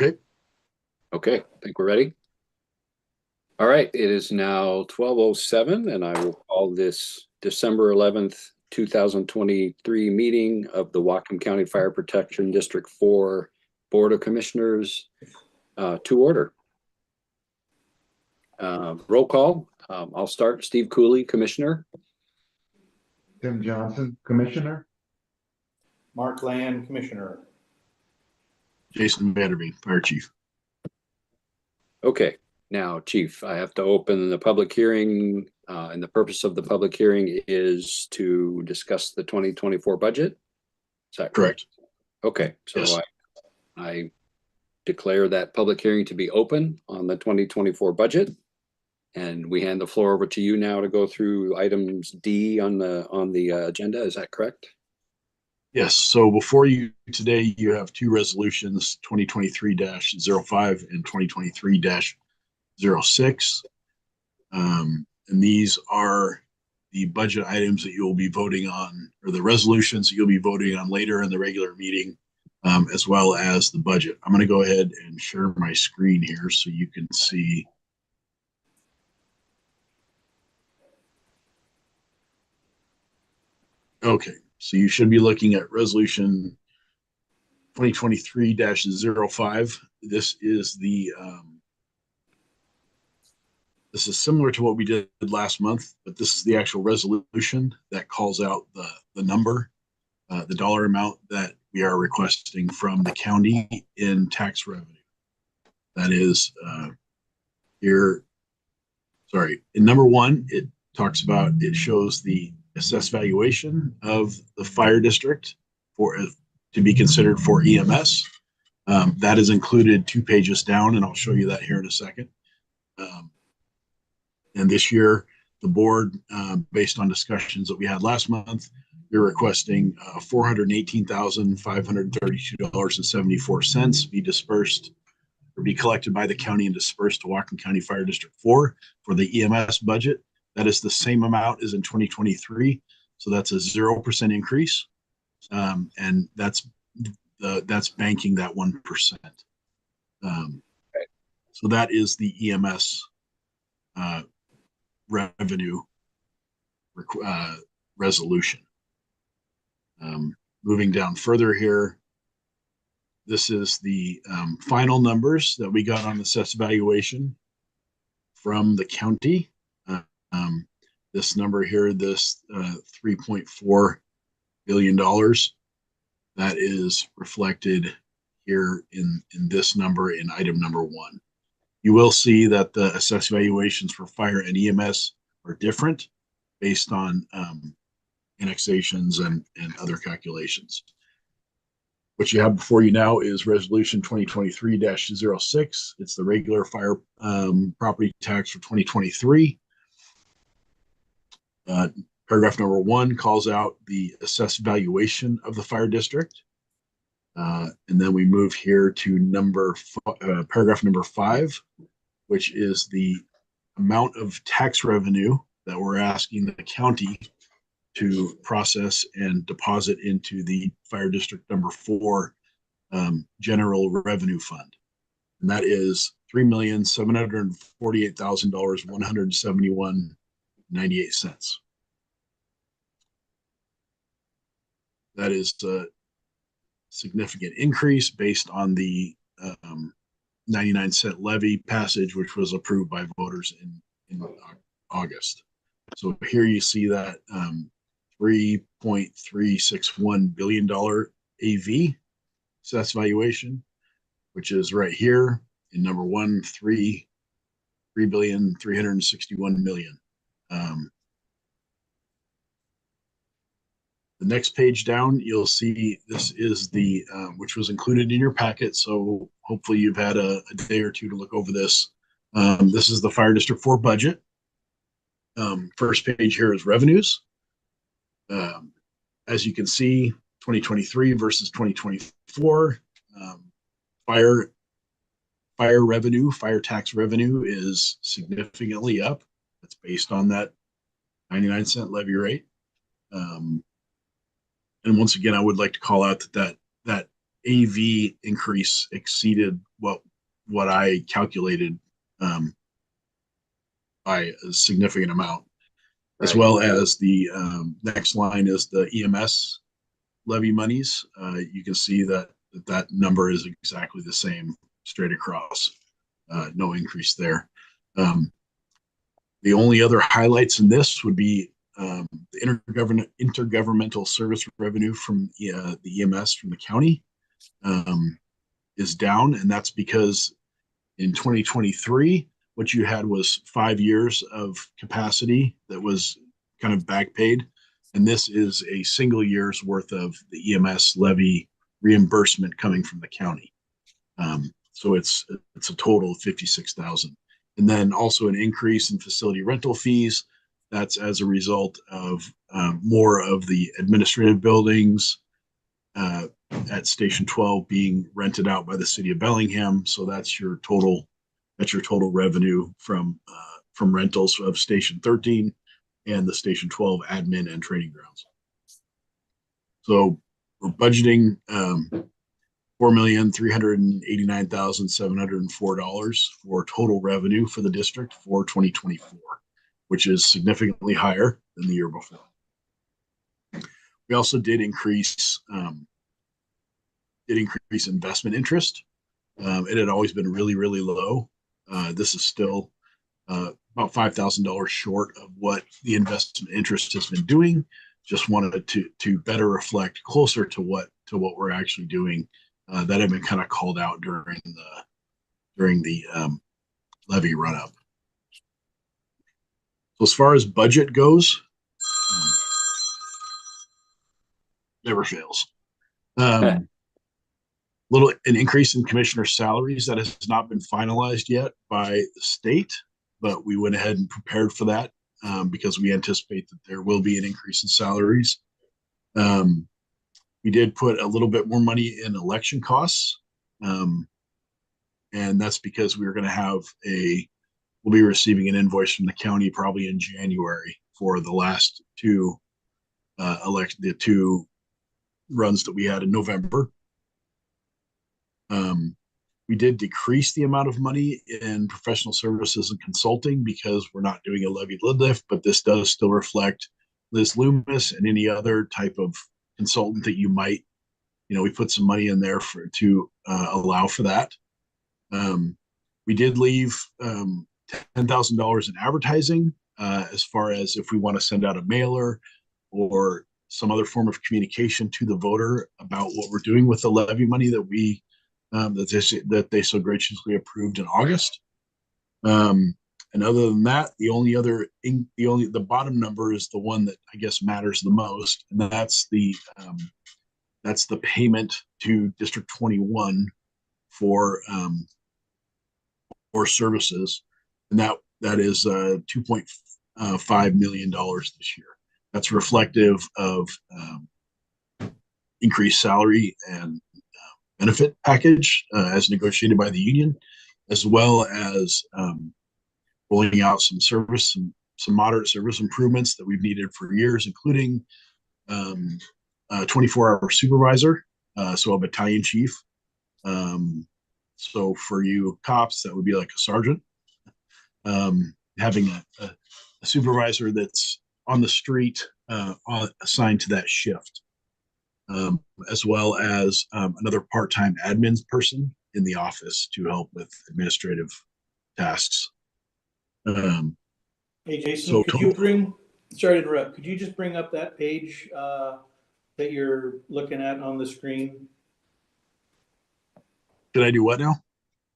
Okay. Okay, I think we're ready. All right, it is now 12:07, and I will call this December 11th, 2023 meeting of the Whatcom County Fire Protection District 4 Board of Commissioners to order. Roll call. I'll start. Steve Cooley, Commissioner. Tim Johnson, Commissioner. Mark Land, Commissioner. Jason Vanderby, Fire Chief. Okay, now, Chief, I have to open the public hearing, and the purpose of the public hearing is to discuss the 2024 budget. Is that correct? Okay, so Yes. I declare that public hearing to be open on the 2024 budget. And we hand the floor over to you now to go through items D on the agenda. Is that correct? Yes. So before you today, you have two resolutions, 2023-05 and 2023-06. And these are the budget items that you'll be voting on, or the resolutions that you'll be voting on later in the regular meeting, as well as the budget. I'm going to go ahead and share my screen here so you can see. Okay, so you should be looking at resolution 2023-05. This is this is similar to what we did last month, but this is the actual resolution that calls out the number, the dollar amount that we are requesting from the county in tax revenue. That is here. Sorry, in number one, it shows the assessed valuation of the fire district to be considered for EMS. That is included 2 pages down, and I'll show you that here in a second. And this year, the board, based on discussions that we had last month, you're requesting $418,532.74 be dispersed or be collected by the county and dispersed to Whatcom County Fire District 4 for the EMS budget. That is the same amount as in 2023. So that's a 0% increase. And that's banking that 1%. So that is the EMS revenue resolution. Moving down further here, this is the final numbers that we got on assessed valuation from the county. This number here, this $3.4 billion, that is reflected here in this number in item number 1. You will see that the assessed valuations for fire and EMS are different based on annexations and other calculations. What you have before you now is resolution 2023-06. It's the regular fire property tax for 2023. Paragraph number 1 calls out the assessed valuation of the fire district. And then we move here to paragraph number 5, which is the amount of tax revenue that we're asking the county to process and deposit into the fire district number 4 general revenue fund. And that is $3,748,171.98. That is a significant increase based on the 99-cent levy passage, which was approved by voters in August. So here you see that $3.361 billion AV assessed valuation, which is right here in number 1, $3,361,000,000. The next page down, you'll see this is the which was included in your packet. So hopefully you've had a day or two to look over this. This is the Fire District 4 budget. First page here is revenues. As you can see, 2023 versus 2024, fire revenue, fire tax revenue is significantly up. That's based on that 99-cent levy rate. And once again, I would like to call out that AV increase exceeded what I calculated by a significant amount, as Right. well as the next line is the EMS levy monies. You can see that number is exactly the same straight across. No increase there. The only other highlights in this would be the intergovernmental service revenue from the EMS from the county is down, and that's because in 2023, what you had was 5 years of capacity that was kind of back paid, and this is a single year's worth of the EMS levy reimbursement coming from the county. So it's a total of 56,000. And then also an increase in facility rental fees. That's as a result of more of the administrative buildings at Station 12 being rented out by the city of Bellingham. So that's your total revenue from rentals of Station 13 and the Station 12 admin and training grounds. So we're budgeting $4,389,704 for total revenue for the district for 2024, which is significantly higher than the year before. We also did increase investment interest. It had always been really, really low. This is still about $5,000 short of what the investment interest has been doing. Just wanted to better reflect closer to what we're actually doing. That had been kind of called out during the levy run up. So as far as budget goes, never fails. An increase in commissioner salaries that has not been finalized yet by the state, but we went ahead and prepared for that because we anticipate that there will be an increase in salaries. We did put a little bit more money in election costs. And that's because we're going to we'll be receiving an invoice from the county probably in January for the last two runs that we had in November. We did decrease the amount of money in professional services and consulting because we're not doing a levy lid lift, but this does still reflect Liz Loomis and any other type of consultant that you might, we put some money in there to allow for that. We did leave $10,000 in advertising as far as if we want to send out a mailer or some other form of communication to the voter about what we're doing with the levy money that that they so graciously approved in August. And other than that, the bottom number is the one that I guess matters the most, and that's the payment to District 21 for services, and that is $2.5 million this year. That's reflective of increased salary and benefit package as negotiated by the union, as well as rolling out some moderate service improvements that we've needed for years, including a 24-hour supervisor, so a battalion chief. So for you cops, that would be like a sergeant. Having a supervisor that's on the street assigned to that shift, as well as another part-time admin person in the office to help with administrative tasks. Hey, Jason, sorry to interrupt, could you just bring up that page that you're looking at on the screen? Did I do what now?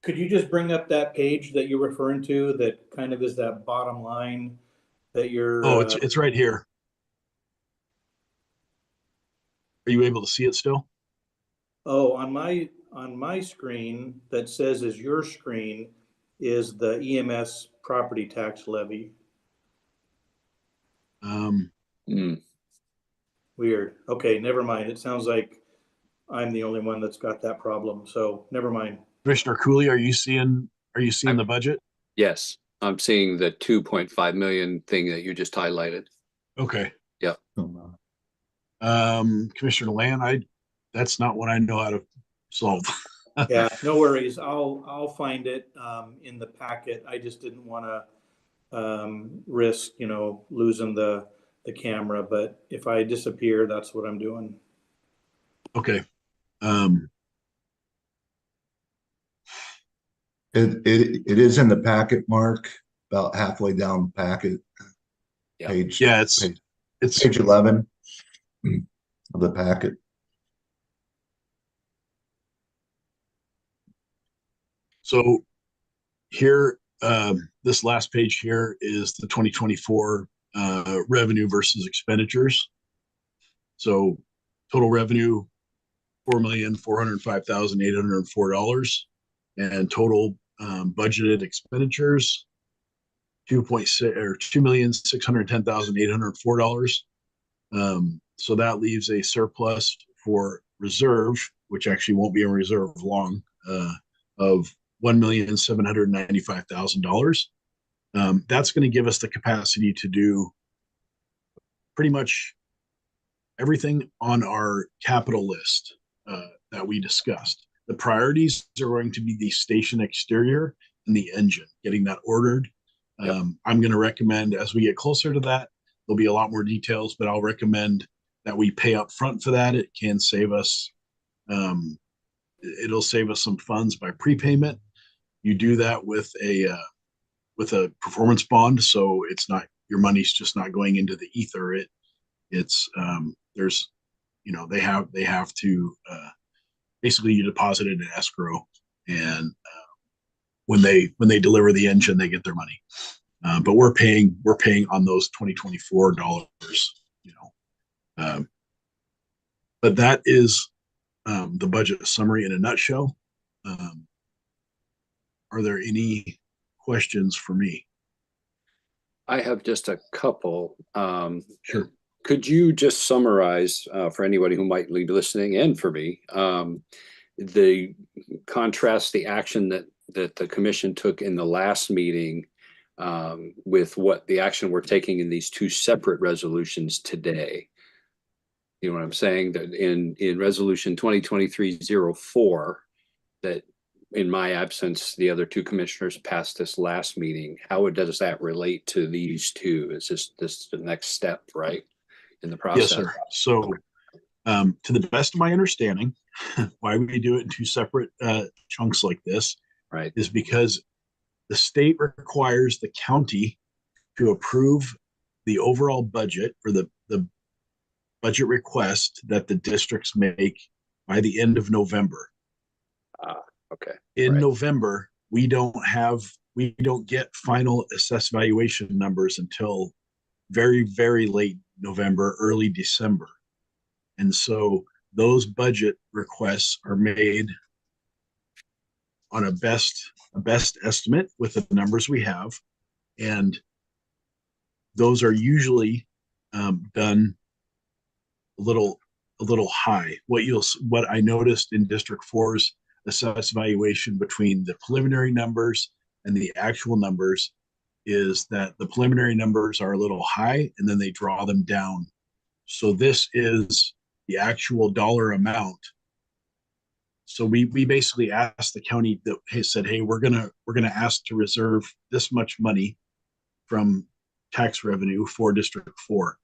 Could you just bring up that page that you're referring to that kind of is that bottom line that you're... Oh, it's right here. Are you able to see it still? Oh, on my screen that says is your screen is the EMS property tax levy. Weird. Okay, never mind. It sounds like I'm the only one that's got that problem. So never mind. Commissioner Cooley, are you seeing the budget? Yes, I'm seeing the 2.5 million thing that you just highlighted. Okay. Yep. Commissioner Land, that's not what I know how to solved. Yeah, no worries. I'll find it in the packet. I just didn't want to risk, losing the camera. But if I disappear, that's what I'm doing. Okay. It is in the packet, Mark, about halfway down the packet. Yeah. Page, Yeah, page, it's page 11 of the packet. so here, this last page here is the 2024 revenue versus expenditures. So total revenue, $4,405,804, and total budgeted expenditures, 2,610,804. So that leaves a surplus for reserve, which actually won't be in reserve long, of $1,795,000. That's going to give us the capacity to do pretty much everything on our capital list that we discussed. The priorities are going to be the station exterior and the engine, getting that ordered. Yep. I'm going to recommend, as we get closer to that, there'll be a lot more details, but I'll recommend that we pay up front for that. It can save us, it'll save us some funds by prepayment. You do that with a performance bond, so it's not, your money's just not going into the ether. It's there's, they have to basically, you deposit it in escrow, and when they deliver the engine, they get their money. But we're paying on those 2024 dollars, but that is the budget summary in a nutshell. Are there any questions for me? I have just a couple. Sure. Could you just summarize for anybody who might be listening, and for me, the contrast the action that the commission took in the last meeting with what the action we're taking in these two separate resolutions today? You know what I'm saying? That in resolution 2023-04, that in my absence, the other two commissioners passed this last meeting. How does that relate to these two? Is this the next step, right, in the process? Yes, sir. So, to the best of my understanding, why we do it in two separate chunks like this, right, is because the state requires the county to approve the overall budget, or the budget request that the districts make by the end of November. Okay. In right. November, we don't get final assessed valuation numbers until very, very late November, early December. And so those budget requests are made on a best estimate with the numbers we have. And those are usually done a little high. What I noticed in District 4's assessed valuation between the preliminary numbers and the actual numbers is that the preliminary numbers are a little high, and then they draw them down. So this is the actual dollar amount. So we basically asked the county that said, hey, we're gonna ask to reserve this much money from tax revenue for District 4.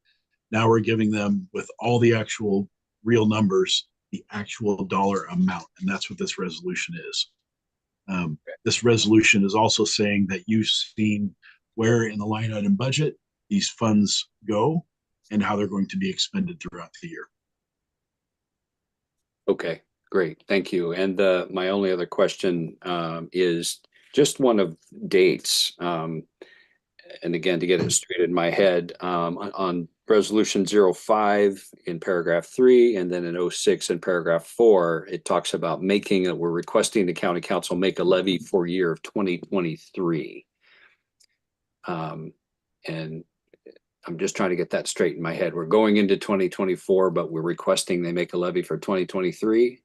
Now we're giving them, with all the actual real numbers, the actual dollar amount, and that's what this resolution is. This resolution is also saying that you've seen where in the line item budget these funds go and how they're going to be expended throughout the year. Okay, great, thank you. And my only other question is just one of dates. And again, to get it straight in my head, on resolution 05 in paragraph 3, and then in 06 in paragraph 4, it talks about we're requesting the county council make a levy for year of 2023. And I'm just trying to get that straight in my head. We're going into 2024, but we're requesting they make a levy for 2023.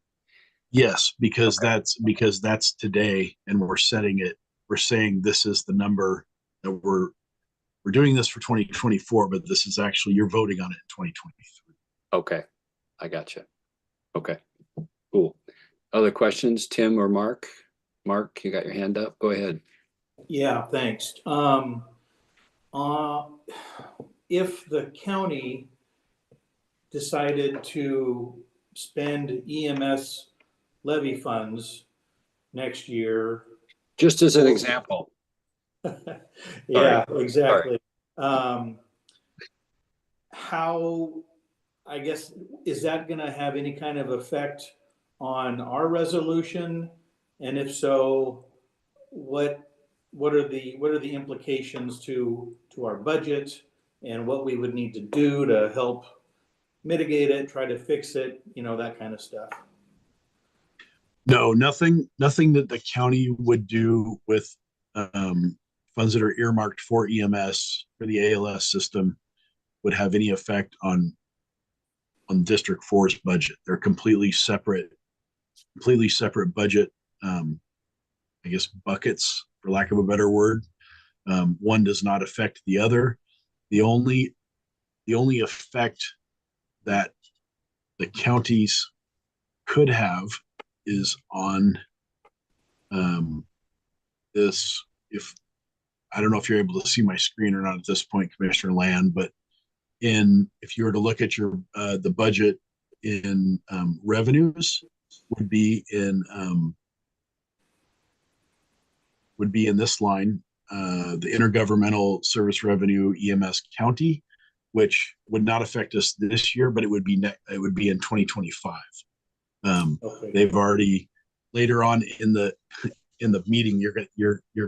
Yes, because that's today, and we're setting it. We're saying this is the number that we're doing this for 2024, but this is actually, you're voting on it in 2023. Okay, I gotcha. Okay, cool. Other questions, Tim or Mark? Mark, you got your hand up. Go ahead. Yeah, thanks. If the county decided to spend EMS levy funds next year. Just as an example. Yeah, exactly. How, I guess, is that gonna have any kind of effect on our resolution? And if so, what are the implications to our budget and what we would need to do to help mitigate it, try to fix it, you know, that kind of stuff? No, nothing that the county would do with funds that are earmarked for EMS for the ALS system would have any effect on District 4's budget. They're completely separate budget, I guess, buckets, for lack of a better word. One does not affect the other. The only effect that the counties could have is on this. If I don't know if you're able to see my screen or not at this point, Commissioner Land, but if you were to look at your the budget in revenues would be in this line, the intergovernmental service revenue EMS county, which would not affect us this year, but it would be in 2025. Okay. They've already later on in the meeting, you're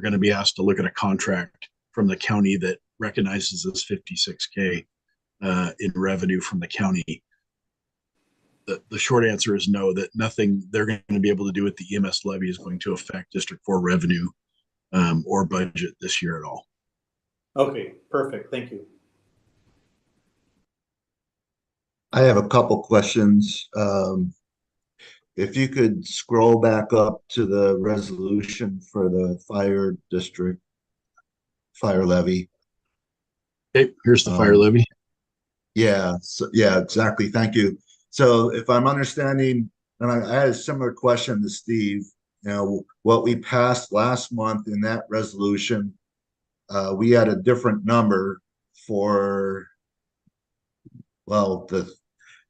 going to be asked to look at a contract from the county that recognizes this 56K in revenue from the county. The short answer is no, that nothing they're going to be able to do with the EMS levy is going to affect District 4 revenue or budget this year at all. Okay, perfect. Thank you. I have a couple questions. If you could scroll back up to the resolution for the fire district fire levy. Okay, here's the fire levy. Yeah, so, yeah, exactly. Thank you. So if I'm understanding, and I had a similar question to Steve, you know, what we passed last month in that resolution, we had a different number for, well,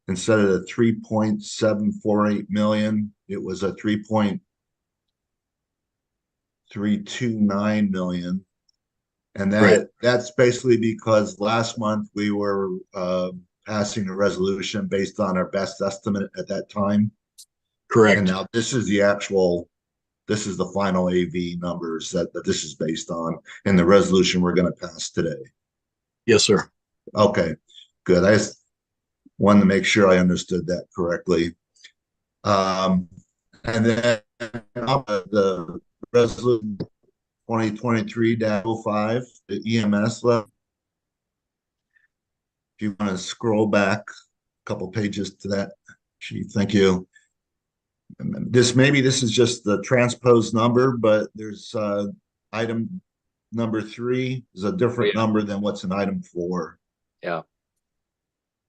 instead of the 3.748 million, it was a 3.329 million. And that's basically because last month we were passing a resolution based on our best estimate at that time. Correct. And now this is the final AV numbers that this is based on in the resolution we're going to pass today. Yes, sir. Okay, good. I just wanted to make sure I understood that correctly. And then the resolution 2023-05, the EMS level. If you want to scroll back a couple pages to that sheet, thank you. Maybe this is just the transposed number, but there's item number 3 is a different number than what's in item 4. Yeah.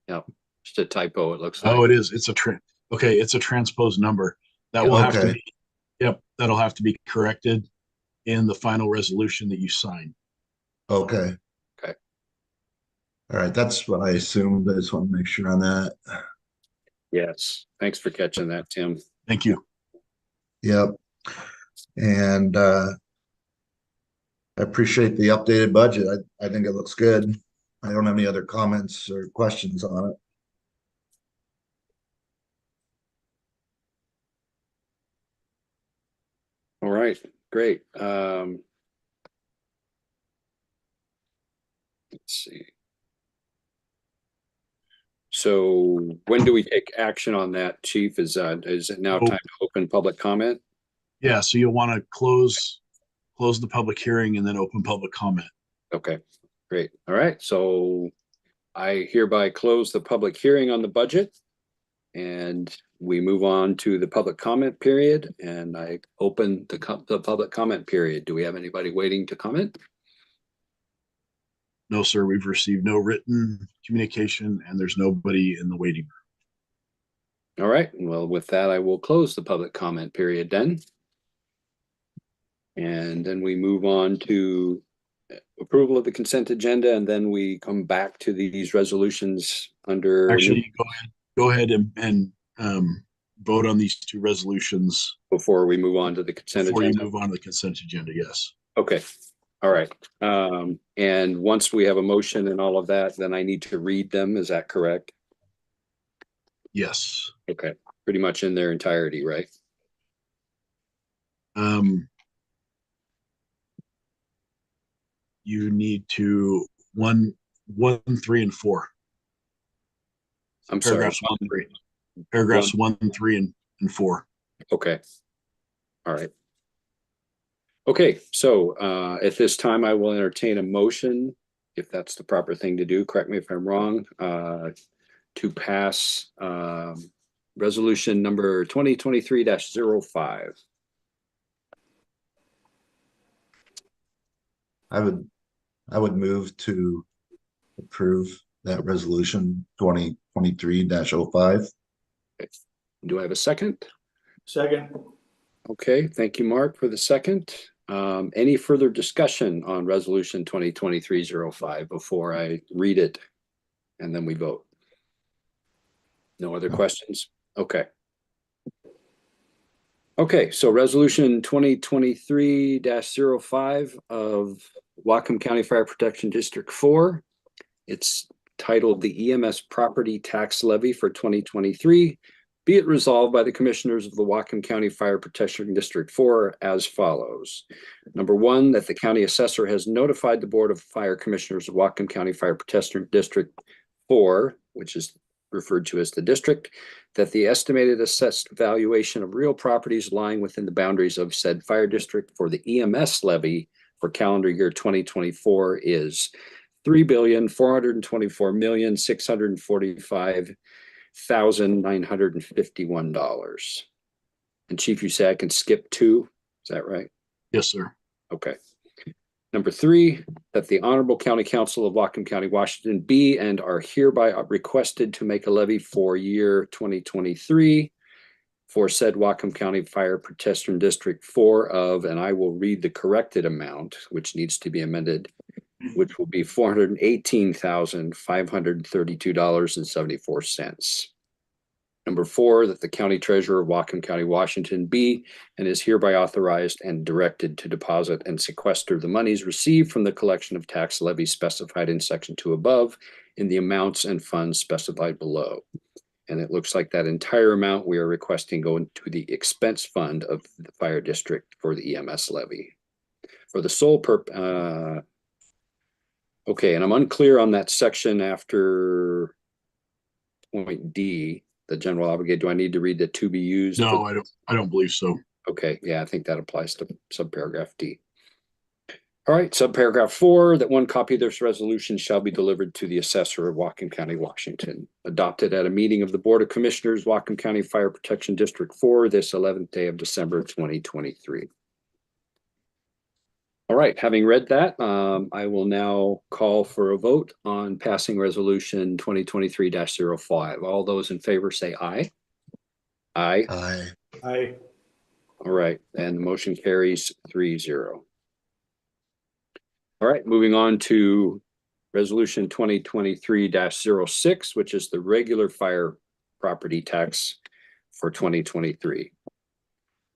Yeah. Just a typo, it looks like. Oh, it is. It's a transposed number. That will have to be, yep, that'll have to be corrected in the final resolution that you sign. Okay. Okay. All right. That's what I assumed. I just want to make sure on that. Yes. Thanks for catching that, Tim. Thank you. Yep. And I appreciate the updated budget. I think it looks good. I don't have any other comments or questions on it. All right, great. Let's see. So when do we take action on that, Chief? Is it now time to open public comment? Yeah, so you'll want to close the public hearing and then open public comment. Okay, great. All right, so I hereby close the public hearing on the budget and we move on to the public comment period, and I open the public comment period. Do we have anybody waiting to comment? No, sir, we've received no written communication and there's nobody in the waiting room. All right, well, with that, I will close the public comment period then. And then we move on to approval of the consent agenda, and then we come back to these resolutions under. Actually, go ahead and vote on these two resolutions Before we move on to the consent before agenda. you move on to the consent agenda. Yes. Okay, all right. And once we have a motion and all of that, then I need to read them. Is that correct? Yes. Okay, pretty much in their entirety, right? You need to 1, 3, and 4. I'm sorry. Paragraphs 1, 3. Paragraphs 1, 3, and 4. Okay. All right. Okay, so at this time, I will entertain a motion, if that's the proper thing to do, correct me if I'm wrong, to pass resolution number 2023-05. I would move to approve that resolution 2023-05. Do I have a second? Second. Okay, thank you, Mark, for the second. Any further discussion on resolution 2023-05 before I read it and then we vote? No other questions? Okay. Okay, so resolution 2023-05 of Whatcom County Fire Protection District 4. It's titled the EMS Property Tax Levy for 2023. Be it resolved by the Commissioners of the Whatcom County Fire Protection District 4 as follows. Number 1, that the County Assessor has notified the Board of Fire Commissioners of Whatcom County Fire Protection District 4, which is referred to as the district, that the estimated assessed valuation of real properties lying within the boundaries of said fire district for the EMS levy for calendar year 2024 is $3,424,645,951. And Chief, you say I can skip 2? Is that right? Yes, sir. Okay. Number 3, that the Honorable County Council of Whatcom County, Washington be and are hereby requested to make a levy for year 2023 for said Whatcom County Fire Protection District 4 of, and I will read the corrected amount, which needs to be amended, which will be $418,532.74. Number 4, that the County Treasurer of Whatcom County, Washington be and is hereby authorized and directed to deposit and sequester the monies received from the collection of tax levies specified in Section 2 above in the amounts and funds specified below. And it looks like that entire amount we are requesting go into the expense fund of the fire district for the EMS levy. For the sole purpose, okay, and I'm unclear on that section after point D, the general obligation. Do I need to read the to be used? No, I don't believe so. Okay, yeah, I think that applies to subparagraph D. All right, subparagraph 4, that one copy of this resolution shall be delivered to the assessor of Whatcom County, Washington, adopted at a meeting of the Board of Commissioners, Whatcom County Fire Protection District 4, this 11th day of December 2023. All right, having read that, I will now call for a vote on passing resolution 2023-05. All those in favor say aye. Aye. Aye. Aye. All right, and the motion carries 3-0. All right, moving on to resolution 2023-06, which is the regular fire property tax for 2023.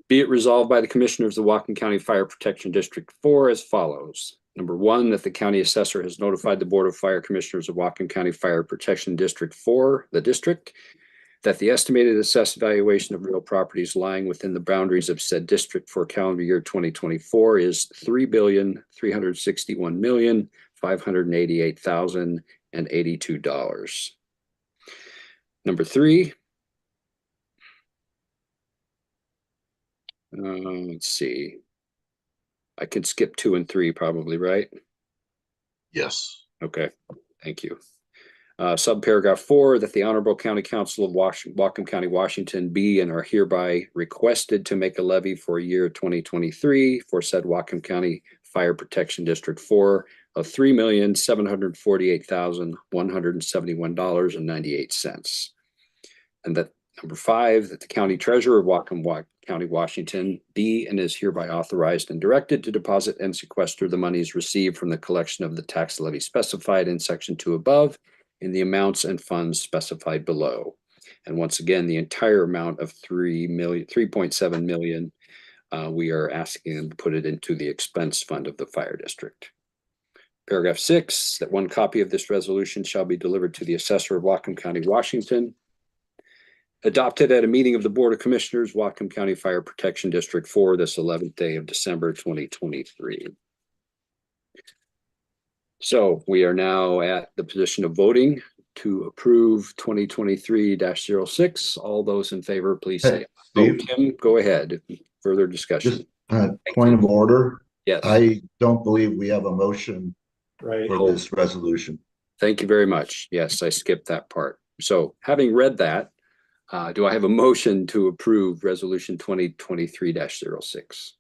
Be it resolved by the Commissioners of the Whatcom County Fire Protection District 4 as follows. Number 1, that the County Assessor has notified the Board of Fire Commissioners of Whatcom County Fire Protection District 4, the district, that the estimated assessed valuation of real properties lying within the boundaries of said district for calendar year 2024 is $3,361,588,082. Number 3, let's see. I can skip 2 and 3 probably, right? Yes. Okay, thank you. Subparagraph 4, that the Honorable County Council of Whatcom County, Washington be and are hereby requested to make a levy for year 2023 for said Whatcom County Fire Protection District 4 of $3,748,171.98. And that Number 5, that the county treasurer of Whatcom County, Washington be and is hereby authorized and directed to deposit and sequester the monies received from the collection of the tax levy specified in section 2 above in the amounts and funds specified below. And once again, the entire amount of 3.7 million, we are asking them to put it into the expense fund of the fire district. Paragraph 6, that one copy of this resolution shall be delivered to the assessor of Whatcom County, Washington, adopted at a meeting of the Board of Commissioners, Whatcom County Fire Protection District for this 11th day of December 2023. So we are now at the position of voting to approve 2023-06. All those in favor, please say. Steve, Tim, go ahead. Further discussion. just point of order. Yes. I don't believe we have a motion Right. for this resolution. Thank you very much. Yes, I skipped that part. So having read that, do I have a motion to approve resolution 2023-06?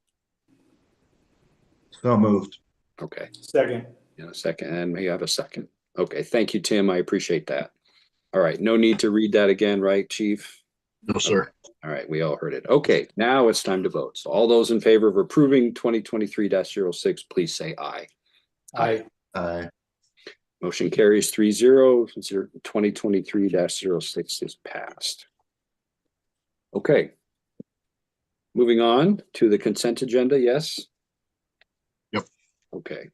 So moved. Okay, Second. in a second, and we have a second. Okay, thank you, Tim. I appreciate that. All right, no need to read that again, right, Chief? No, sir. All right, we all heard it. Okay, now it's time to vote. So all those in favor of approving 2023-06, please say aye. Aye. Aye. Motion carries 3-0. 2023-06 is passed. Okay. Moving on to the consent agenda, yes? Yep. Okay.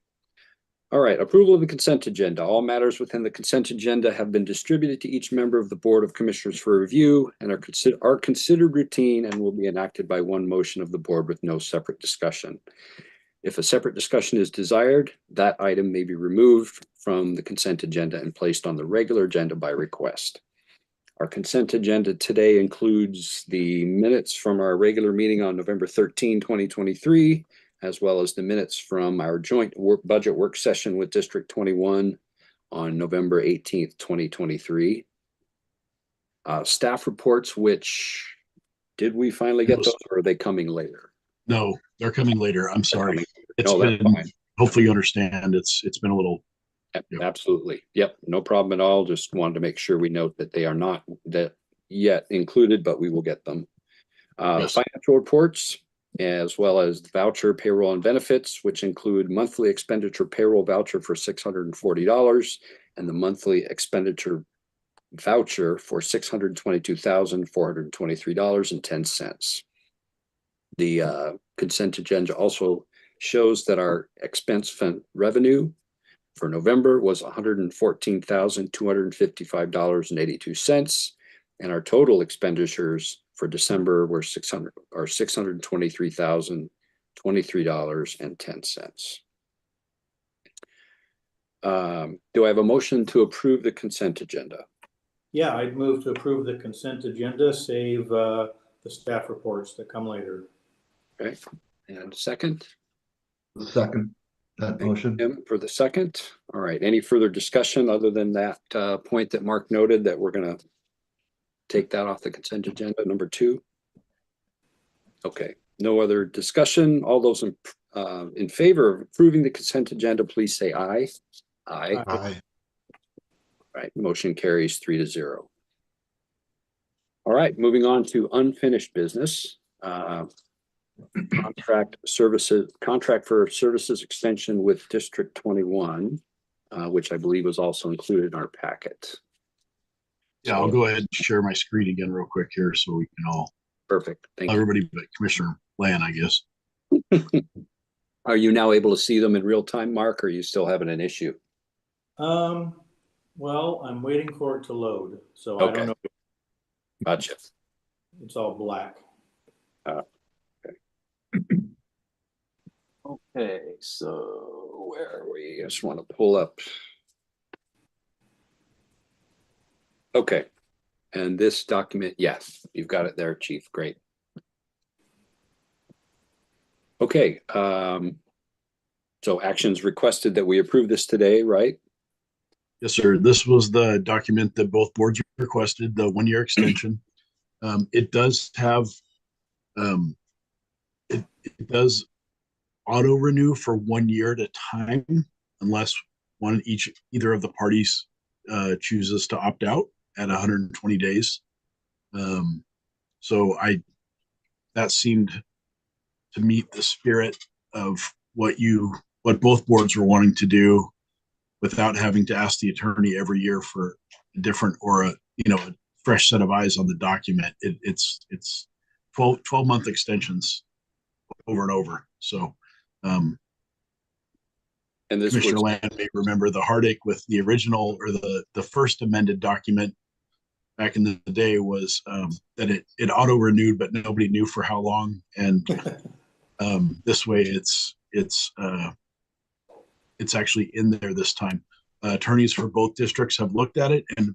All right, approval of the consent agenda. All matters within the consent agenda have been distributed to each member of the Board of Commissioners for review and are considered routine and will be enacted by one motion of the board with no separate discussion. If a separate discussion is desired, that item may be removed from the consent agenda and placed on the regular agenda by request. Our consent agenda today includes the minutes from our regular meeting on November 13, 2023, as well as the minutes from our joint budget work session with District 21 on November 18th, 2023. Staff reports, which did we finally get those, or are they coming later? No, they're coming later. I'm sorry. It's No, that's been, fine. hopefully you understand, it's been a little. Yep. Absolutely. Yep. No problem at all. Just wanted to make sure we note that they are not that yet included, but we will get them. Yes. Financial reports, as well as voucher, payroll, and benefits, which include monthly expenditure payroll voucher for $640 and the monthly expenditure voucher for $622,423.10. The consent agenda also shows that our expense fund revenue for November was $114,255.82, and our total expenditures for December were $623,023.10. Do I have a motion to approve the consent agenda? Yeah, I'd move to approve the consent agenda, save the staff reports that come later. Okay, and second? Second that motion. Tim for the second. All right, any further discussion other than that point that Mark noted that we're gonna take that off the consent agenda, number 2? Okay, no other discussion. All those in favor of approving the consent agenda, please say aye. Aye. Aye. All right, motion carries 3-0. All right, moving on to unfinished business. Contract for services extension with District 21, which I believe was also included in our packet. Yeah, I'll go ahead and share my screen again real quick here so we can all, Perfect. Thank you. everybody but Commissioner Land, I guess. Are you now able to see them in real time, Mark, or are you still having an issue? Well, I'm waiting for it to load, so I Okay. don't know. Gotcha. It's all black. Okay, so where are we? I just want to pull up. Okay, and this document, yes, you've got it there, Chief. Great. Okay, so actions requested that we approve this today, right? Yes, sir. This was the document that both boards requested, the 1-year extension. It does have, it does auto renew for 1 year at a time, unless either of the parties chooses to opt out at 120 days. So that seemed to meet the spirit of what both boards were wanting to do without having to ask the attorney every year for a different or a fresh set of eyes on the document. It's 12-month extensions over and over. So And this Commissioner was, Land may remember the heartache with the original or the first amended document back in the day was that it auto renewed, but nobody knew for how long. And this way, it's actually in there this time. Attorneys for both districts have looked at it, and it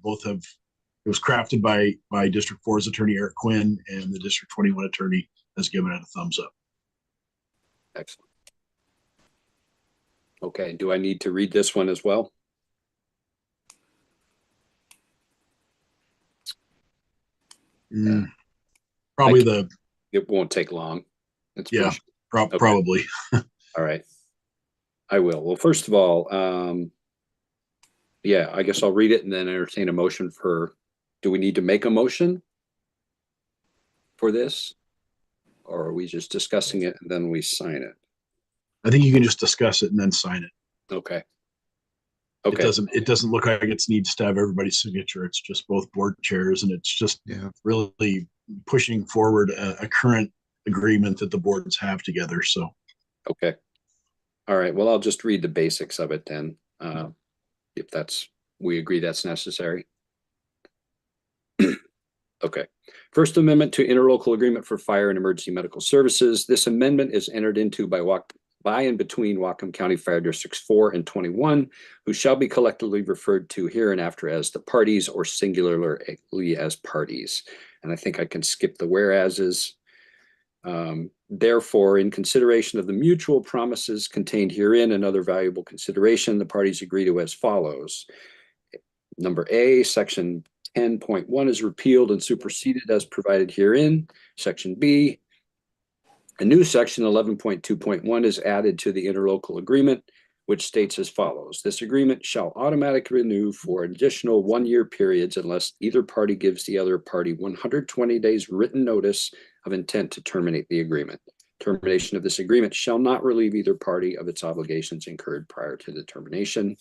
was crafted by District 4's attorney Eric Quinn, and the District 21 attorney has given it a thumbs up. excellent. Okay, do I need to read this one as well? Probably It won't take long. It's yeah, okay. probably. All right. I will. Well, first of all, yeah, I guess I'll read it and then entertain a motion do we need to make a motion for this? Or are we just discussing it and then we sign it? I think you can just discuss it and then sign it. Okay. It doesn't look like it needs to have everybody's signature. It's just both board chairs, and it's just really pushing forward a current agreement that the boards have together. So Okay. All right. Well, I'll just read the basics of it then. If we agree that's necessary. Okay. First Amendment to Interlocal Agreement for Fire and Emergency Medical Services. This amendment is entered into by and between Whatcom County Fire Districts 4 and 21, who shall be collectively referred to hereinafter as the parties or singularly as parties. And I think I can skip the whereases. Therefore, in consideration of the mutual promises contained herein and other valuable consideration, the parties agree to as follows. Number A, section 10.1 is repealed and superseded as provided herein. Section B, a new section 11.2.1 is added to the interlocal agreement, which states as follows. This agreement shall automatically renew for additional 1-year periods unless either party gives the other party 120 days written notice of intent to terminate the agreement. Termination of this agreement shall not relieve either party of its obligations incurred prior to the termination.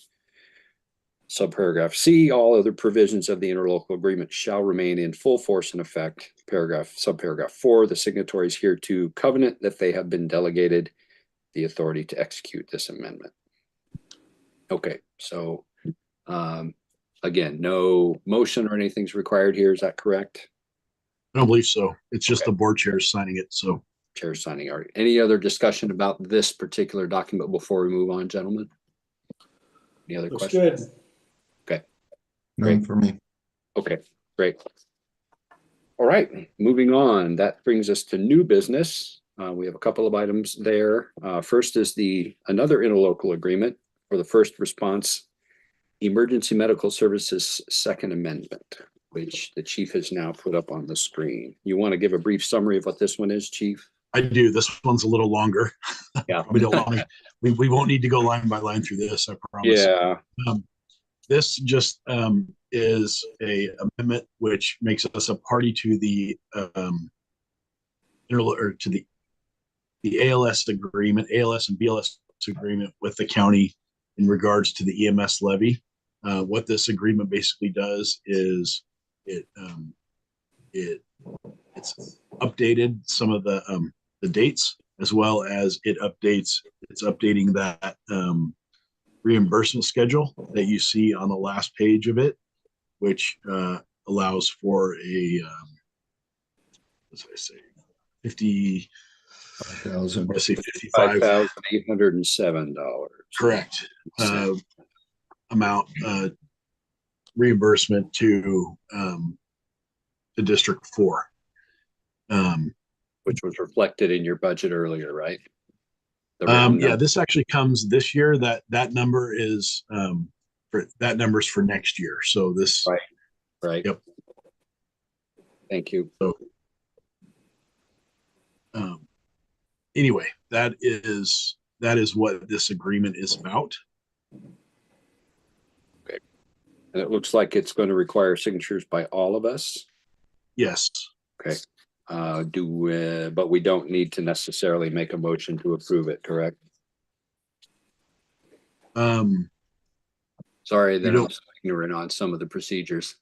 Subparagraph C, all other provisions of the interlocal agreement shall remain in full force and effect. Subparagraph 4, the signatories hereto covenant that they have been delegated the authority to execute this amendment. Okay, so again, no motion or anything's required here. Is that correct? I don't believe so. It's just the board chairs signing it. So Chair signing. All right. Any other discussion about this particular document before we move on, gentlemen? Any other Looks questions? good. Okay. None for me. Okay, great. All right, moving on. That brings us to new business. We have a couple of items there. First is another interlocal agreement for the first response emergency medical services second amendment, which the chief has now put up on the screen. You want to give a brief summary of what this one is, chief? I do. This one's a little longer. Yeah. We don't want to. We won't need to go line by line through this. I promise. Yeah. This just is a amendment which makes us a party to the the ALS agreement, ALS and BLS agreement with the county in regards to the EMS levy. What this agreement basically does is it's updated some of the dates, as well as it's updating that reimbursement schedule that you see on the last page of it, which allows for a what did I say, 5,000. I say $5,807. Correct. Amount reimbursement to the District 4. Which was reflected in your budget earlier, right? Yeah, this actually comes this year. That number is number's for next year. So this right. Yep. Thank you. So anyway, that is what this agreement is about. Okay. And it looks like it's going to require signatures by all of us. Yes. Okay. But we don't need to necessarily make a motion to approve it, correct? Sorry that I'm don't- so ignorant on some of the procedures.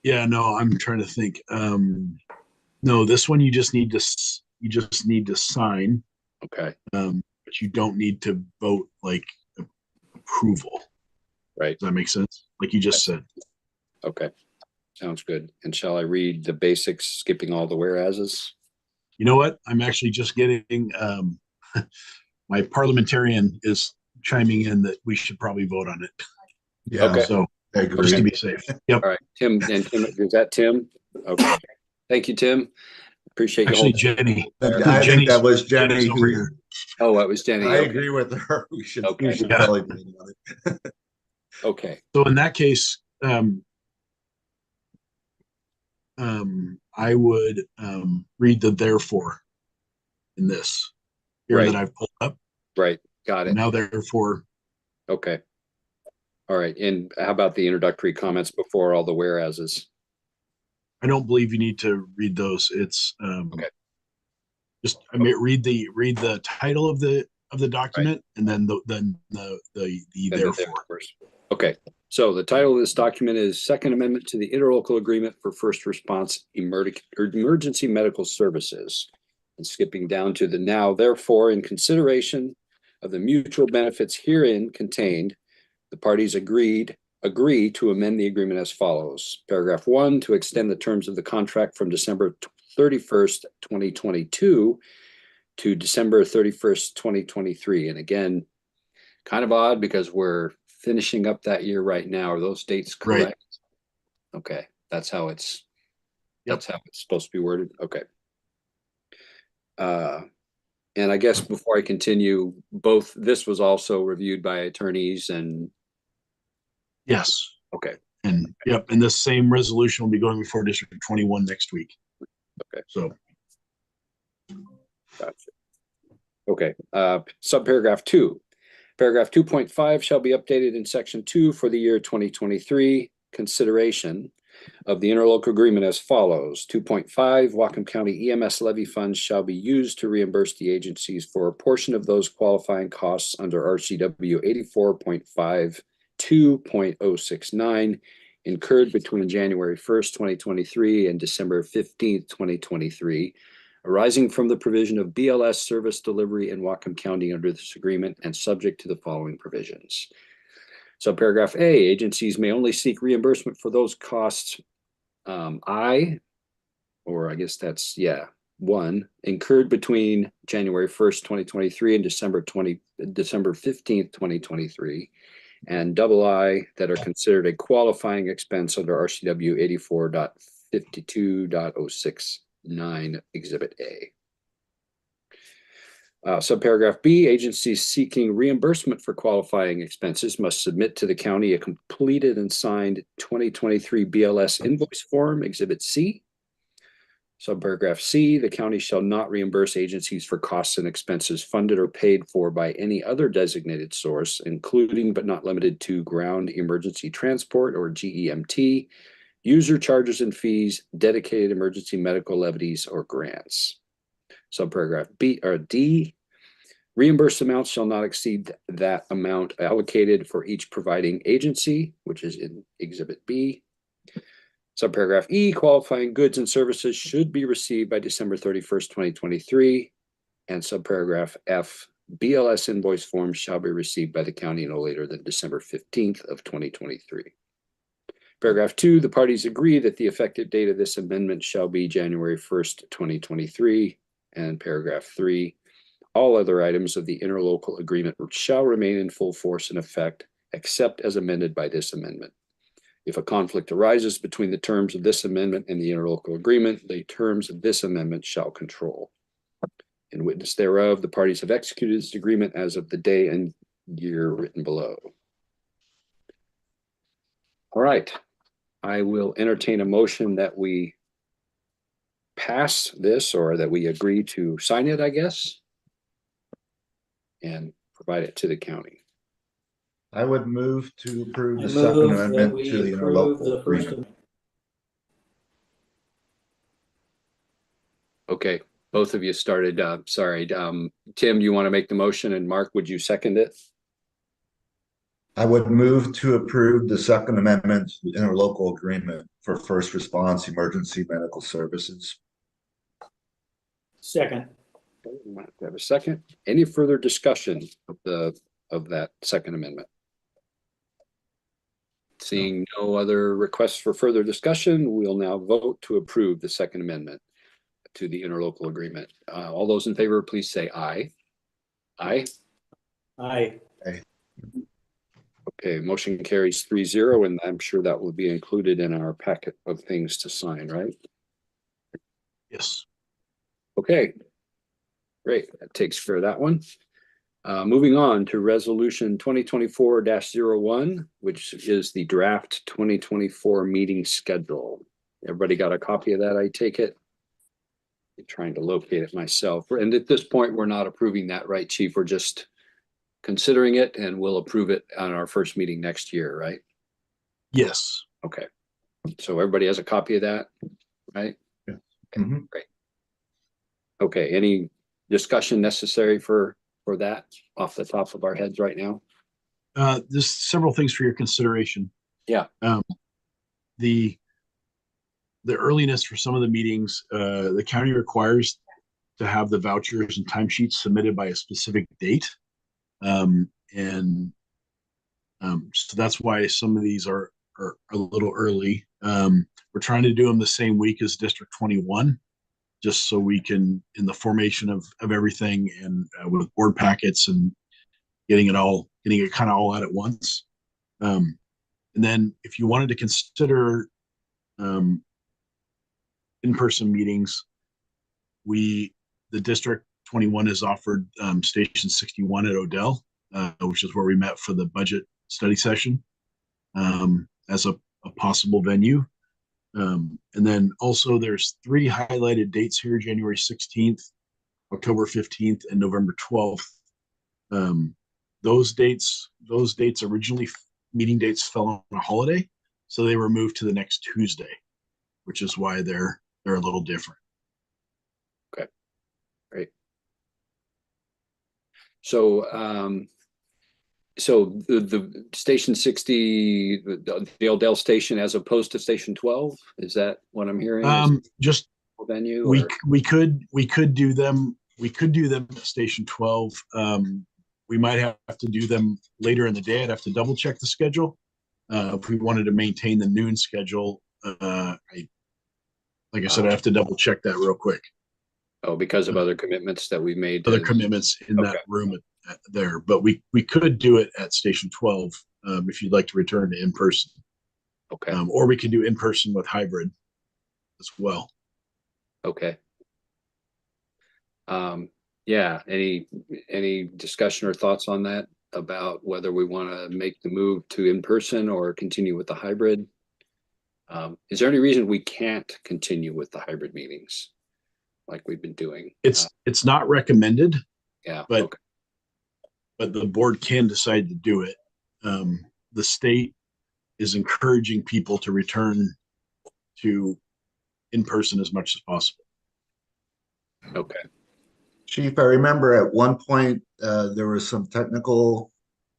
Yeah, no, I'm trying to think. No, this one you just need to sign, Okay, but you don't need to vote like approval. right. Does that make sense? Like you just said. Okay. Sounds good. And shall I read the basics, skipping all the whereases? You know what? I'm actually just getting my parliamentarian is chiming in that we should probably vote on it. Yeah, Okay. So I just to agree. be safe. Yep. All right, Tim, and Tim, is that Tim? Okay. Thank you, Tim. Appreciate you Actually, holding. Jenny. I think that was Jenny Jenny's over who, here. Oh, that was Jenny. I Okay. agree with her. We should Okay. Yeah. probably vote on it. Okay. So in that case, I would read the therefore in this here Right. that I've pulled up. Right. Got it. Now, therefore, Okay. All right. And how about the introductory comments before all the whereases? I don't believe you need to read those. It's Okay. just read the title of the document and then the And therefore. Okay. So the title of this document is Second Amendment to the Interlocal Agreement for First Response Emergency Medical Services. And skipping down to the now, therefore, in consideration of the mutual benefits herein contained, the parties agree to amend the agreement as follows. Paragraph 1, to extend the terms of the contract from December 31st, 2022 to December 31st, 2023. And again, kind of odd because we're finishing up that year right now. Are those dates correct? Right. Okay. That's how it's Yep. supposed to be worded. Okay. And I guess before I continue, this was also reviewed by attorneys and Yes. okay. And yep. And this same resolution will be going before District 21 next week. Okay. So Gotcha. Okay. Subparagraph 2. Paragraph 2.5 shall be updated in section 2 for the year 2023. Consideration of the interlocal agreement as follows. 2.5, Whatcom County EMS levy funds shall be used to reimburse the agencies for a portion of those qualifying costs under RCW 84.52.069 incurred between January 1st, 2023 and December 15th, 2023, arising from the provision of BLS service delivery in Whatcom County under this agreement and subject to the following provisions. Subparagraph A, agencies may only seek reimbursement for those costs one, incurred between January 1st, 2023 and December 15th, 2023, and double I that are considered a qualifying expense under RCW 84.52.069 Exhibit A. Subparagraph B, agencies seeking reimbursement for qualifying expenses must submit to the county a completed and signed 2023 BLS invoice form, Exhibit C. Subparagraph C, the county shall not reimburse agencies for costs and expenses funded or paid for by any other designated source, including but not limited to ground emergency transport or GEMT, user charges and fees, dedicated emergency medical levies, or grants. Subparagraph D, reimbursed amounts shall not exceed that amount allocated for each providing agency, which is in Exhibit B. Subparagraph E, qualifying goods and services should be received by December 31st, 2023. And subparagraph F, BLS invoice forms shall be received by the county no later than December 15th of 2023. Paragraph 2, the parties agree that the effective date of this amendment shall be January 1st, 2023. And paragraph 3, all other items of the interlocal agreement shall remain in full force and effect, except as amended by this amendment. If a conflict arises between the terms of this amendment and the interlocal agreement, the terms of this amendment shall control. In witness thereof, the parties have executed this agreement as of the day and year written below. All right. I will entertain a motion that we pass this or that we agree to sign it, I guess, and provide it to the county. I would move to approve I the second move that amendment we to the approve interlocal the first agreement. Okay, both of you started, sorry. Tim, you want to make the motion, and Mark, would you second it? I would move to approve the Second Amendment to the interlocal agreement for first response emergency medical services. Second. Okay, we might have to have a second. Any further discussion of that Second Amendment? Seeing no other requests for further discussion, we'll now vote to approve the Second Amendment to the interlocal agreement. All those in favor, please say aye. Aye. Aye. Okay, motion carries 3-0, and I'm sure that will be included in our packet of things to sign, right? Yes. Okay, great. That takes care of that one. Moving on to resolution 2024-01, which is the draft 2024 meeting schedule. Everybody got a copy of that, I take it? I'm trying to locate it myself. And at this point, we're not approving that, right, Chief? We're just considering it, and we'll approve it on our first meeting next year, right? Yes. Okay. So everybody has a copy of that, right? Yeah. Okay, great. Okay, any discussion necessary for that off the top of our heads right now? There's several things for your consideration. Yeah. The earliness for some of the meetings, the county requires to have the vouchers and timesheets submitted by a specific date. So that's why some of these are a little early. We're trying to do them the same week as District 21, just so we can, in the formation of everything and with board packets and getting it kind of all out at once. And then if you wanted to consider in-person meetings, the District 21 has offered Station 61 at Odell, which is where we met for the budget study session, as a possible venue. And then also there's 3 highlighted dates here: January 16th, October 15th, and November 12th. Those dates originally, meeting dates fell on a holiday, so they were moved to the next Tuesday, which is why they're a little different. Okay, great. So, so the Station 60, the Odell Station, as opposed to Station 12, is that what I'm hearing? Just venue. We could do them. We could do them at Station 12. We might have to do them later in the day. I'd have to double check the schedule. If we wanted to maintain the noon schedule, like I said, I have to double check that real quick. Oh, because of other commitments that we made. Other commitments in that room there, but we could do it at Station 12 if you'd like to return to in person. Okay. Or we could do in person with hybrid as well. Okay. Yeah. Any discussion or thoughts on that about whether we want to make the move to in person or continue with the hybrid? Is there any reason we can't continue with the hybrid meetings like we've been doing? It's not recommended. Yeah. But okay. But the board can decide to do it. The state is encouraging people to return to in person as much as possible. Okay. Chief, I remember at one point there was some technical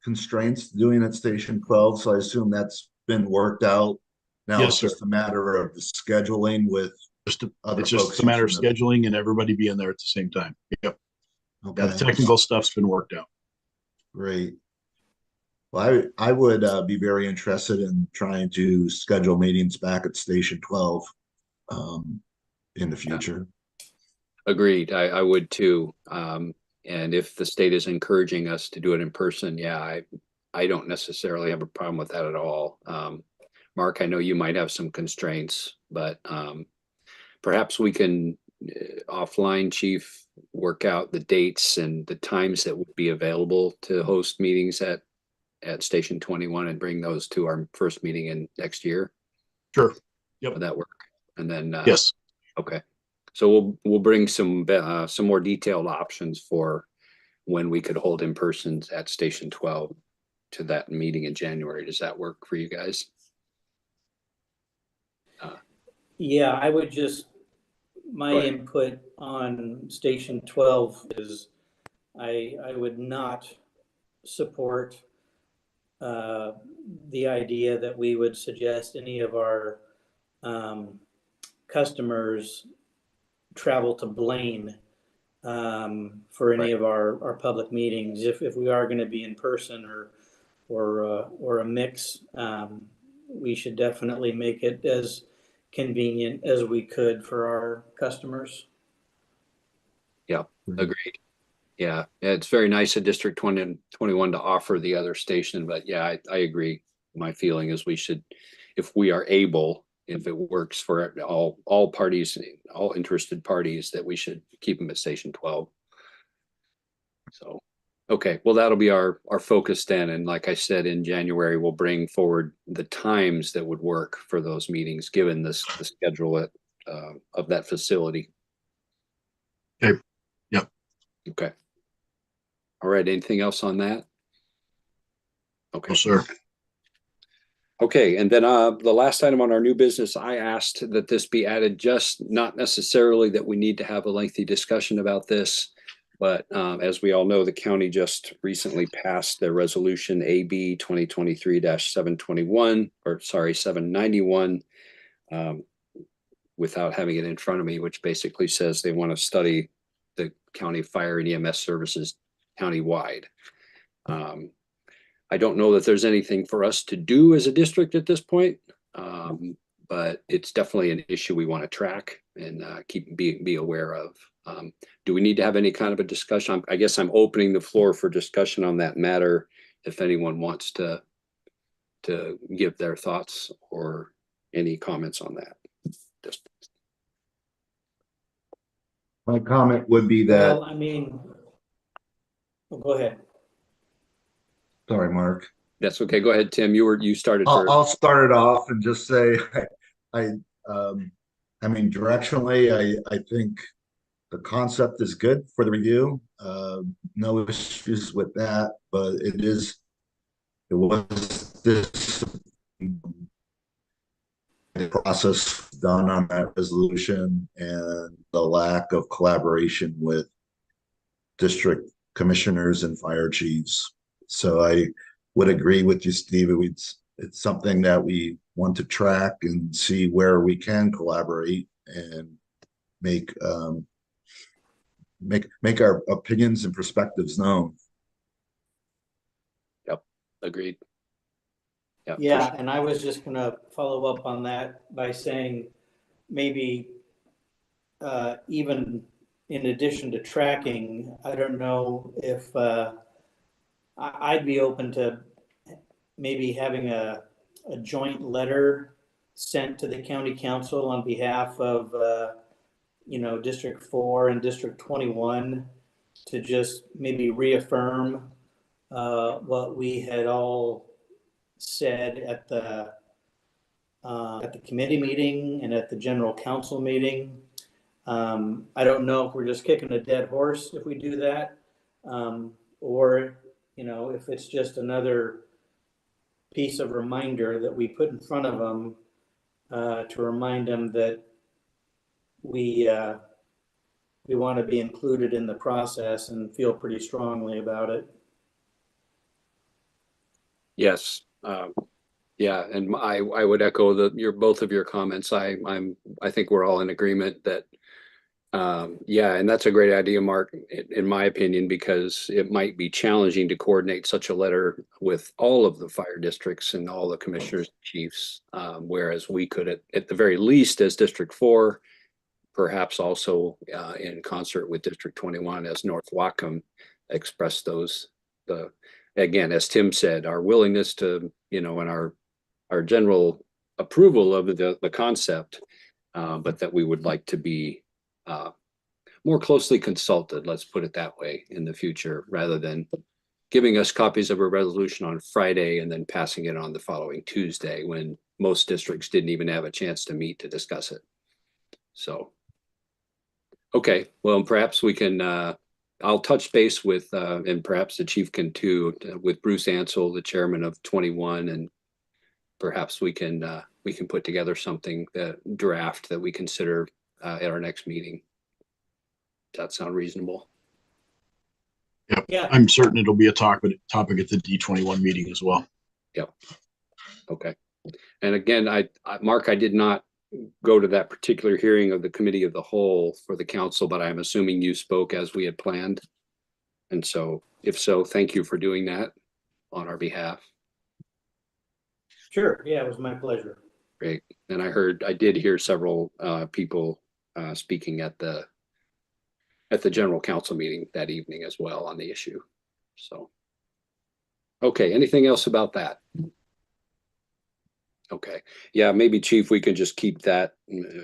constraints doing at Station 12, so I assume that's been worked out. Now Yes, it's sir. just a matter of the scheduling with other It's folks. just a matter of scheduling and everybody being there at the same time. Yep. Okay. Yeah, the technical stuff's been worked out. Great. Well, I would be very interested in trying to schedule meetings back at Station 12 in the future. Agreed. I would too. And if the state is encouraging us to do it in person, yeah, I don't necessarily have a problem with that at all. Mark, I know you might have some constraints, but perhaps we can offline, Chief, work out the dates and the times that would be available to host meetings at Station 21 and bring those to our first meeting in next year. Sure. Yep. Would that work? And then yes. Okay. So we'll bring some more detailed options for when we could hold in persons at Station 12 to that meeting in January. Does that work for you guys? Yeah, I would just my Go ahead. input on Station 12 is I would not support the idea that we would suggest any of our customers travel to Blaine for any Right. of our public meetings. If we are going to be in person or a mix, we should definitely make it as convenient as we could for our customers. Yeah, agreed. Yeah, it's very nice of District 20 and 21 to offer the other station, but yeah, I agree. My feeling is we should, if we are able, if it works for all parties, all interested parties, that we should keep them at Station 12. So, okay, well, that'll be our focus then. And like I said, in January, we'll bring forward the times that would work for those meetings, given the schedule of that facility. Okay. Yep. Okay. All right, anything else on that? Okay. Oh, sir. Okay, and then the last item on our new business, I asked that this be added, just not necessarily that we need to have a lengthy discussion about this, but as we all know, the county just recently passed their resolution AB 2023-721, or sorry, 791, without having it in front of me, which basically says they want to study the county fire and EMS services countywide. I don't know that there's anything for us to do as a district at this point, but it's definitely an issue we want to track and be aware of. Do we need to have any kind of a discussion? I guess I'm opening the floor for discussion on that matter. If anyone wants to give their thoughts or any comments on that. Just My comment would be that, Well, I mean, go ahead. sorry, Mark. that's okay. Go ahead, Tim. You started first. I'll start it off and just say, I mean, directionally, I think the concept is good for the review. No issues with that, but it was this process done on that resolution and the lack of collaboration with district commissioners and fire chiefs. So I would agree with you, Steve. It's something that we want to track and see where we can collaborate and make our opinions and perspectives known. Yep, agreed. Yep, Yeah, sure. and I was just gonna follow up on that by saying maybe even in addition to tracking, I don't know if I'd be open to maybe having a joint letter sent to the county council on behalf of District 4 and District 21 to just maybe reaffirm what we had all said at the committee meeting and at the general council meeting. I don't know if we're just kicking a dead horse if we do that, or if it's just another piece of reminder that we put in front of them to remind them that we want to be included in the process and feel pretty strongly about it. Yes. Yeah, and I would echo both of your comments. I think we're all in agreement that yeah, and that's a great idea, Mark, in my opinion, because it might be challenging to coordinate such a letter with all of the fire districts and all the commissioners and chiefs, whereas we could at the very least as District 4, perhaps also in concert with District 21 as North Whatcom, express again, as Tim said, our willingness to, and our general approval of the concept, but that we would like to be more closely consulted, let's put it that way, in the future, rather than giving us copies of a resolution on Friday and then passing it on the following Tuesday when most districts didn't even have a chance to meet to discuss it. So, okay, well, perhaps we can, I'll touch base with, and perhaps the chief can too, with Bruce Ansel, the chairman of 21, and perhaps we can put together something, that draft that we consider at our next meeting. Does that sound reasonable? Yep. Yeah. I'm certain it'll be a topic at the D21 meeting as well. Yep. Okay. And again, Mark, I did not go to that particular hearing of the committee of the whole for the council, but I'm assuming you spoke as we had planned. And so, if so, thank you for doing that on our behalf. Sure. Yeah, it was my pleasure. Great. And I did hear several people speaking at the general council meeting that evening as well on the issue. So, okay, anything else about that? Okay, yeah, maybe Chief, we can just keep that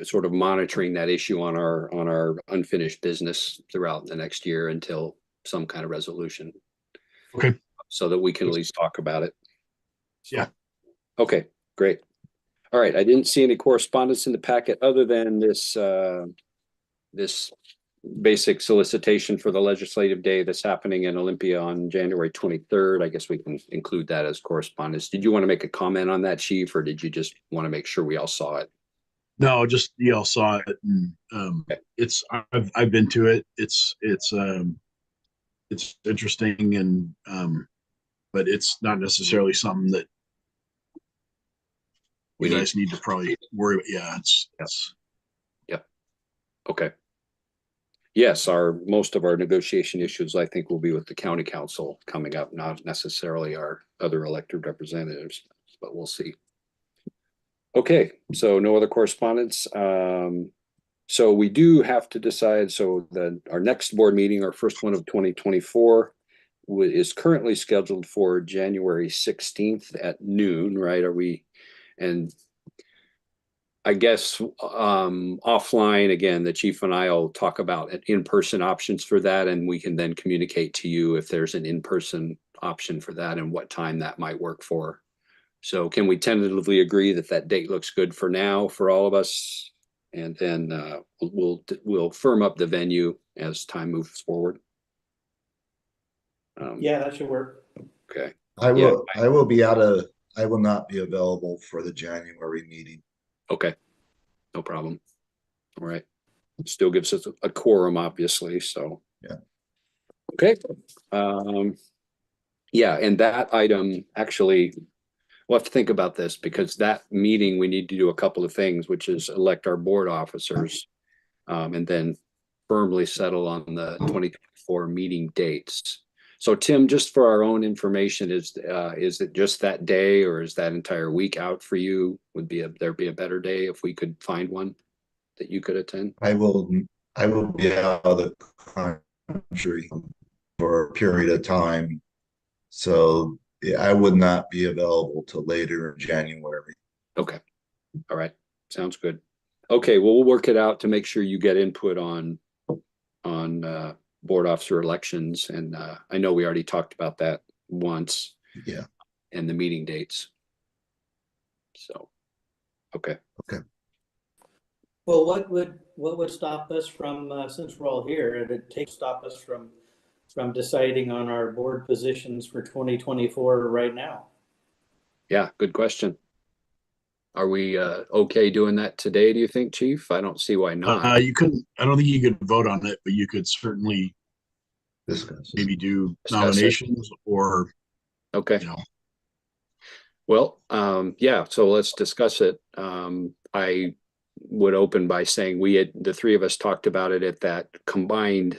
sort of monitoring that issue on our unfinished business throughout the next year until some kind of resolution. Okay. So that we can at least talk about it. So, yeah. Okay, great. All right, I didn't see any correspondence in the packet other than this this basic solicitation for the legislative day that's happening in Olympia on January 23rd. I guess we can include that as correspondence. Did you want to make a comment on that, Chief, or did you just want to make sure we all saw it? No, just y'all saw it, and Okay. it's I've been to it. It's interesting, and but it's not necessarily something that you guys need to probably worry about. Yeah, it's Yep. Okay. Yes, most of our negotiation issues, I think, will be with the county council coming up, not necessarily our other elected representatives, but we'll see. Okay, so no other correspondence. So we do have to decide. So our next board meeting, our first one of 2024, is currently scheduled for January 16th at noon, right? And I guess offline, again, the chief and I will talk about in-person options for that, and we can then communicate to you if there's an in-person option for that and what time that might work for. So can we tentatively agree that that date looks good for now for all of us? And then we'll firm up the venue as time moves forward. Yeah, that should work. Okay. I will not be available for the January meeting. Okay. No problem. All right. Still gives us a quorum, obviously. So, yeah. Okay. Yeah. And that item, actually, we'll have to think about this because that meeting, we need to do a couple of things, which is elect our board officers and then firmly settle on the 2024 meeting dates. So Tim, just for our own information, is it just that day or is that entire week out for you? Would there be a better day if we could find one that you could attend? I will be out of the country for a period of time. So yeah, I would not be available till later in January. Okay. All right. Sounds good. Okay. Well, we'll work it out to make sure you get input on board officer elections. And I know we already talked about that once. Yeah. And the meeting dates. So, okay. Okay. Well, what would stop us from, since we're all here, it'd stop us from deciding on our board positions for 2024 right now? Yeah, good question. Are we okay doing that today, do you think, Chief? I don't see why not. You couldn't. I don't think you could vote on it, but you could certainly discuss. Maybe do Discuss nominations or. Okay. You know. Well, yeah. So let's discuss it. I would open by saying the three of us talked about it at that combined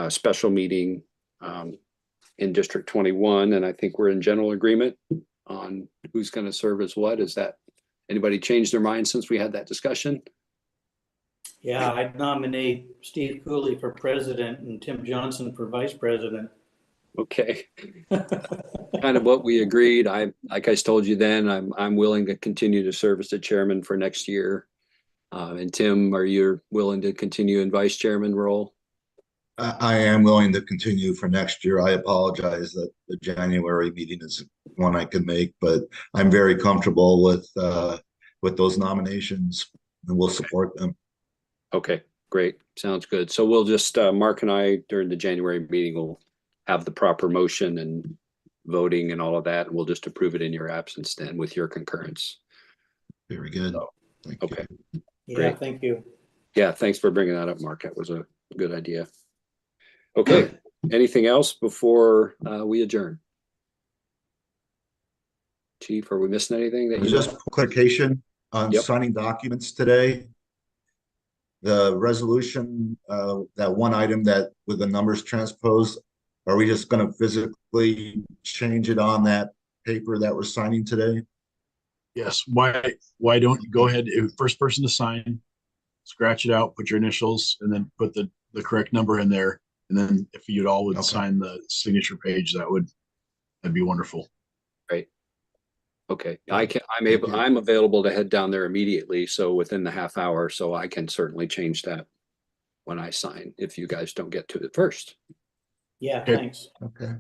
special meeting in District 21, and I think we're in general agreement on who's going to serve as what. Is that anybody changed their mind since we had that discussion? Yeah, I'd nominate Steve Cooley for president and Tim Johnson for vice president. Okay. Kind of what we agreed. Like I told you then, I'm willing to continue to serve as the chairman for next year. And Tim, are you willing to continue in vice chairman role? I am willing to continue for next year. I apologize that the January meeting is one I can make, but I'm very comfortable with those nominations and we'll support them. Okay, great. Sounds good. So we'll just, Mark and I during the January meeting will have the proper motion and voting and all of that. And we'll just approve it in your absence then with your concurrence. Very good. So, Thank okay. you. Yeah, Great. thank you. Yeah, thanks for bringing that up, Mark. That was a good idea. Okay, anything else before we adjourn? Chief, are we missing anything that you Just know? clarification on Yep. signing documents today. The resolution, that one item that with the numbers transposed, are we just gonna physically change it on that paper that we're signing today? Yes, why don't you go ahead, first person to sign, scratch it out, put your initials, and then put the correct number in there. And then if you'd all would Okay. sign the signature page, that'd be wonderful. Right. Okay, Thank you. I'm available to head down there immediately, so within the half hour, so I can certainly change that when I sign, if you guys don't get to it first. Yeah, Okay. thanks. Okay,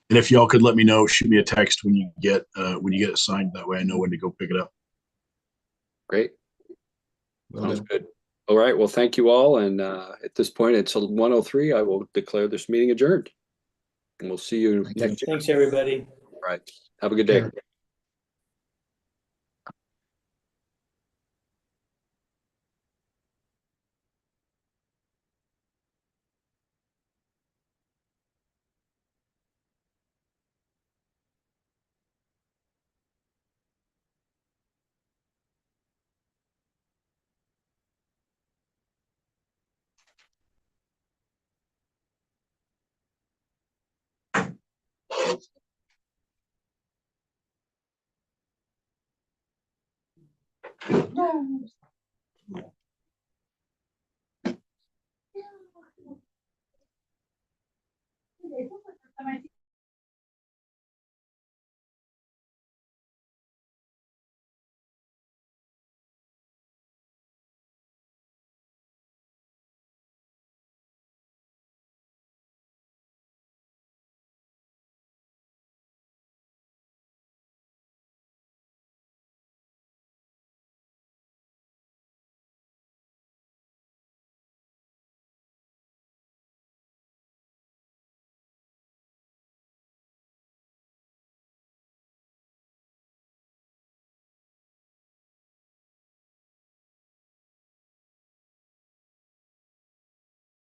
And if y'all could let me know, shoot me a text when you get it signed. That way I know when to go pick it up. Great, will sounds do. good. All right, well, thank you all, and at this point, it's 1:03. I will declare this meeting adjourned. And we'll see you Thank you. next year. Thanks, everybody. All right, have a good day. Sure.